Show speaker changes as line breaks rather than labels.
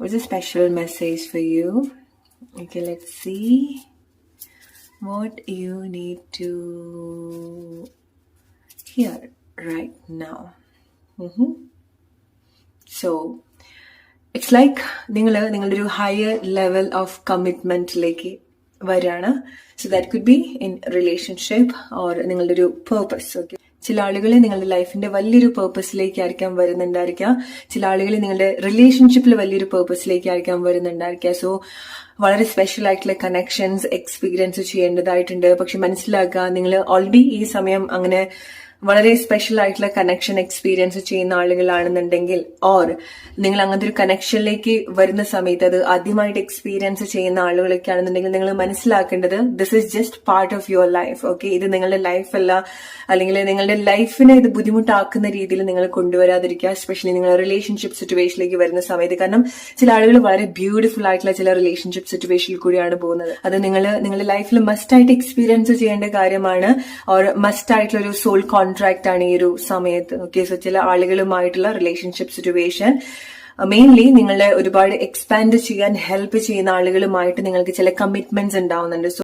What's a special message for you? Okay, let's see what you need to hear right now. So, it's like നിങ്ങളുടെ ഒരു higher level of കമ്മിറ്റ്മെന്റിലേക്ക് വരാണ്. So that could be in relationship or നിങ്ങളുടെ ഒരു purpose. Okay, ചില ആളുകളെ നിങ്ങളുടെ ലൈഫിന്റെ വലിയൊരു പേർപ്പസിലേക്കായിരിക്കാം വരുന്നുണ്ടായിരിക്കാം. ചില ആളുകളെ നിങ്ങളുടെ റിലേഷൻഷിപ്പിൽ വലിയൊരു പേർപ്പസിലേക്കായിരിക്കാം വരുന്നുണ്ടായിരിക്കാം. സോ വളരെ സ്പെഷ്യൽ ആയിട്ടുള്ള കണക്ഷൻസ് എക്സ്പീരിയൻസ് ചെയ്യേണ്ടതായിട്ടുണ്ട്. പക്ഷെ മനസ്സിലാക്കുക, നിങ്ങൾ ഓൾറെഡി ഈ സമയം അങ്ങനെ വളരെ സ്പെഷ്യൽ ആയിട്ടുള്ള കണക്ഷൻ എക്സ്പീരിയൻസ് ചെയ്യുന്ന ആളുകളാണെന്നുണ്ടെങ്കിൽ, ഓർ നിങ്ങൾ അങ്ങനത്തെ ഒരു കണക്ഷനിലേക്ക് വരുന്ന സമയത്ത് അത് ആദ്യമായിട്ട് എക്സ്പീരിയൻസ് ചെയ്യുന്ന ആളുകളൊക്കെ ആണെന്നുണ്ടെങ്കിൽ നിങ്ങൾ മനസ്സിലാക്കേണ്ടത് this is just part of your life. Okay, ഇത് നിങ്ങളുടെ ലൈഫല്ല, അല്ലെങ്കിൽ നിങ്ങളുടെ ലൈഫിനെ ഇത് ബുദ്ധിമുട്ടാക്കുന്ന രീതിയിൽ നിങ്ങൾ കൊണ്ടുവരാതിരിക്കുക. എസ്പെഷ്യലി നിങ്ങൾ റിലേഷൻഷിപ്പ് സിറ്റുവേഷനിലേക്ക് വരുന്ന സമയത്ത്. കാരണം ചില ആളുകൾ വളരെ ബ്യൂട്ടിഫുൾ ആയിട്ടുള്ള ചില റിലേഷൻഷിപ്പ് സിറ്റുവേഷനിൽ കൂടിയാണ് പോകുന്നത്. അത് നിങ്ങളുടെ ലൈഫിൽ മസ്റ്റ് ആയിട്ട് എക്സ്പീരിയൻസ് ചെയ്യേണ്ട കാര്യമാണ്. ഓർ മസ്റ്റ് ആയിട്ടുള്ള ഒരു സോൾ കോൺട്രാക്ട് ആണ് ഈ ഒരു സമയത്ത്. ഓക്കെ, സോ ചില ആളുകളുമായിട്ടുള്ള റിലേഷൻഷിപ്പ് സിറ്റുവേഷൻ മെയിൻലി നിങ്ങളെ ഒരുപാട് എക്സ്പാൻഡ് ചെയ്യാൻ ഹെൽപ്പ് ചെയ്യുന്ന ആളുകളുമായിട്ട് നിങ്ങൾക്ക് ചില കമ്മിറ്റ്മെന്റ്സ് ഉണ്ടാവുന്നുണ്ട്.